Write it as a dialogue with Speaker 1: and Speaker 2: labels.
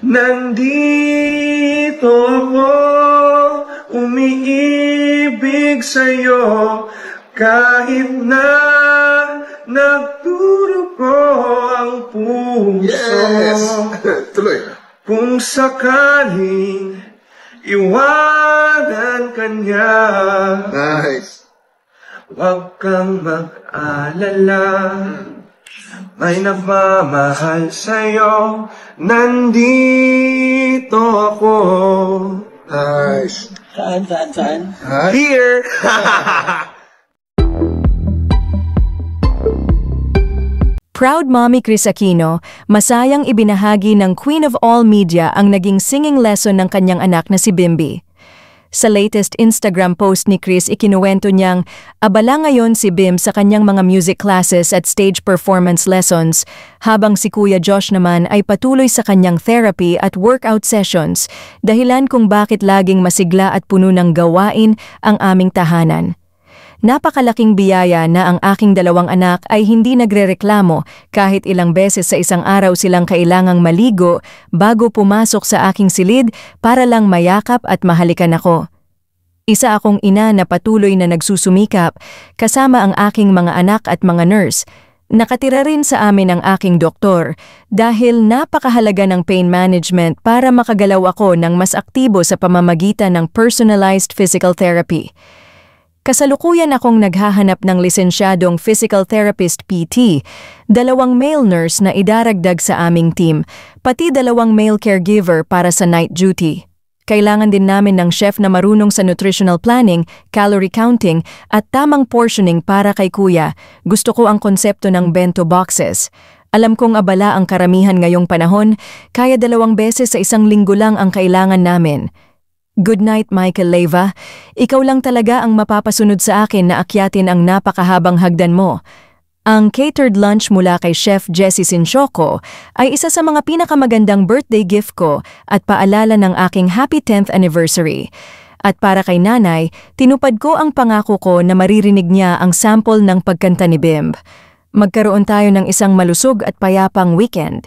Speaker 1: Nandito ako, umiibig sa'yo, kahit na nagdurugo ang puso.
Speaker 2: Yes! Tuloy.
Speaker 1: Kung sakaling iwanan ka niya,
Speaker 2: Nice.
Speaker 1: huwag kang mag-alala. May nagmamahal sa'yo, nandito ako.
Speaker 2: Nice.
Speaker 3: Saan?
Speaker 1: Here!
Speaker 4: Proud Mommy Kris Aquino, masayang ibinahagi ng Queen of All Media ang naging singing lesson ng kanyang anak na si Bimby. Sa latest Instagram post ni Kris, ikinuwento niyang abala ngayon si Bim sa kanyang mga music classes at stage performance lessons, habang si Kuya Josh naman ay patuloy sa kanyang therapy at workout sessions, dahilan kung bakit laging masigla at puno ng gawain ang aming tahanan. Napakalaking biyaya na ang aking dalawang anak ay hindi nagrereklamo kahit ilang beses sa isang araw silang kailangang maligo bago pumasok sa aking silid para lang mayakap at mahalikan ako. Isa akong ina na patuloy na nagsusumikap kasama ang aking mga anak at mga nurse. Nakatira rin sa amin ang aking doktor dahil napakahalaga ng pain management para makagalaw ako ng mas aktibo sa pamamagitan ng personalized physical therapy. Kasalukuyan akong naghahanap ng lisensyadong physical therapist PT, 2 male nurse na idaragdag sa aming team, pati 2 male caregiver para sa night duty. Kailangan din namin ng chef na marunong sa nutritional planning, calorie counting, at tamang portioning para kay kuya. Gusto ko ang konsepto ng bento boxes. Alam kong abala ang karamihan ngayong panahon, kaya 2 beses sa isang linggo lang ang kailangan namin. Good night, Michael Leyva. Ikaw lang talaga ang mapapasunod sa akin na akyatin ang napakahabang hagdan mo. Ang catered lunch mula kay Chef Jessie Sinchoco ay isa sa mga pinakamagandang birthday gift ko at paalala ng aking happy 10th anniversary. At para kay nanay, tinupad ko ang pangako ko na maririnig niya ang sample ng pagkanta ni Bimb. Magkaroon tayo ng isang malusog at payapang weekend.